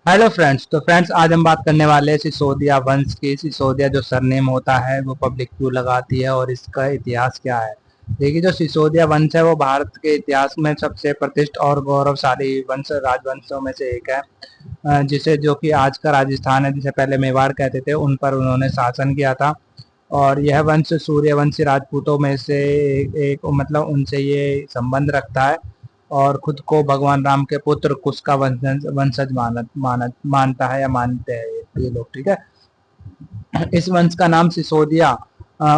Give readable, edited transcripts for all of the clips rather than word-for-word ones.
Hello friends. तो friends, आज हम बात करने वाले हैं सिसोदिया वंश की। सिसोदिया जो सरनेम होता है वो पब्लिक क्यों लगाती है और इसका इतिहास क्या है। देखिए, जो सिसोदिया वंश है वो भारत के इतिहास में सबसे प्रतिष्ठित और गौरवशाली वंश राजवंशों में से एक है। जिसे जो कि आज का राजस्थान है, जिसे पहले मेवाड़ कहते थे, उन पर उन्होंने शासन किया था। और यह वंश सूर्यवंशी राजपूतों में से एक मतलब उनसे ये संबंध रखता है और खुद को भगवान राम के पुत्र कुश का वंशज वंशज मानता है या मानते हैं ये लोग। ठीक है। इस वंश का नाम सिसोदिया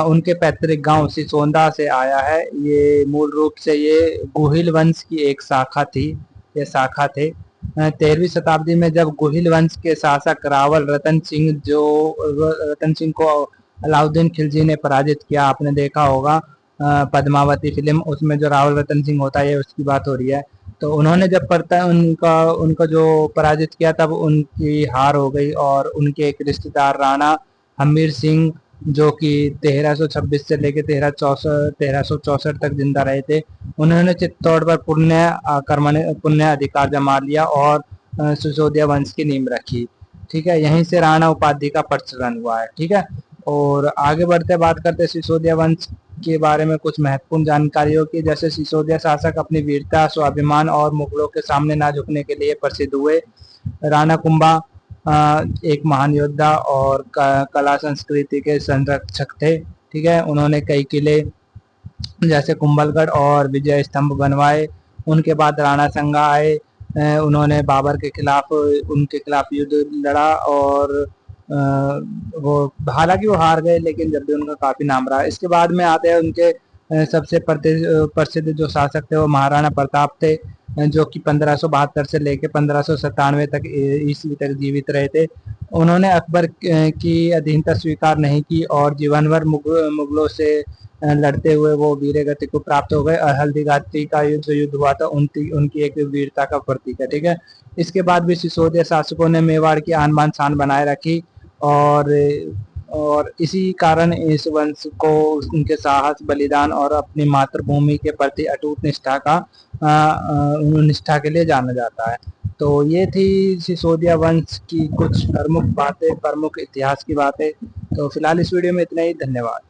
उनके पैतृक गांव सिसोंदा से आया है। ये मूल रूप से ये गुहिल वंश की एक शाखा थी। ये शाखा थे 13वीं शताब्दी में, जब गुहिल वंश के शासक रावल रतन सिंह को अलाउद्दीन खिलजी ने पराजित किया। आपने देखा होगा पद्मावती फिल्म, उसमें जो रावल रतन सिंह होता है उसकी बात हो रही है। तो उन्होंने जब पड़ता उनका उनको जो पराजित किया, तब उनकी हार हो गई और उनके एक रिश्तेदार राणा हमीर सिंह, जो कि 1326 से लेकर 1364 तक जिंदा रहे थे, उन्होंने चित्तौड़ पर पुण्य अधिकार जमा लिया और सिसोदिया वंश की नींव रखी। ठीक है। यहीं से राणा उपाधि का प्रचलन हुआ है। ठीक है। और आगे बढ़ते बात करते सिसोदिया वंश के बारे में कुछ महत्वपूर्ण जानकारियों की। जैसे सिसोदिया शासक अपनी वीरता, स्वाभिमान और मुगलों के सामने ना झुकने के लिए प्रसिद्ध हुए। राणा कुंभा एक महान योद्धा और कला संस्कृति के संरक्षक थे। ठीक है। उन्होंने कई किले जैसे कुंभलगढ़ और विजय स्तंभ बनवाए। उनके बाद राणा संगा आए। उन्होंने बाबर के खिलाफ उनके खिलाफ युद्ध लड़ा और वो हालांकि वो हार गए, लेकिन जब भी उनका काफी नाम रहा। इसके बाद में आते हैं उनके सबसे प्रसिद्ध जो शासक थे वो महाराणा प्रताप थे, जो कि 1572 से लेकर 1597 तक ईस्वी तक जीवित रहे थे। उन्होंने अकबर की अधीनता स्वीकार नहीं की और जीवन भर मुगलों से लड़ते हुए वो वीर गति को प्राप्त हो गए। और हल्दी घाटी का युद्ध हुआ था, उनकी उनकी एक वीरता का प्रतीक है। ठीक है। इसके बाद भी सिसोदिया शासकों ने मेवाड़ की आन बान शान बनाए रखी और इसी कारण इस वंश को उनके साहस, बलिदान और अपनी मातृभूमि के प्रति अटूट निष्ठा के लिए जाना जाता है। तो ये थी सिसोदिया वंश की कुछ प्रमुख बातें, प्रमुख इतिहास की बातें। तो फिलहाल इस वीडियो में इतना ही। धन्यवाद।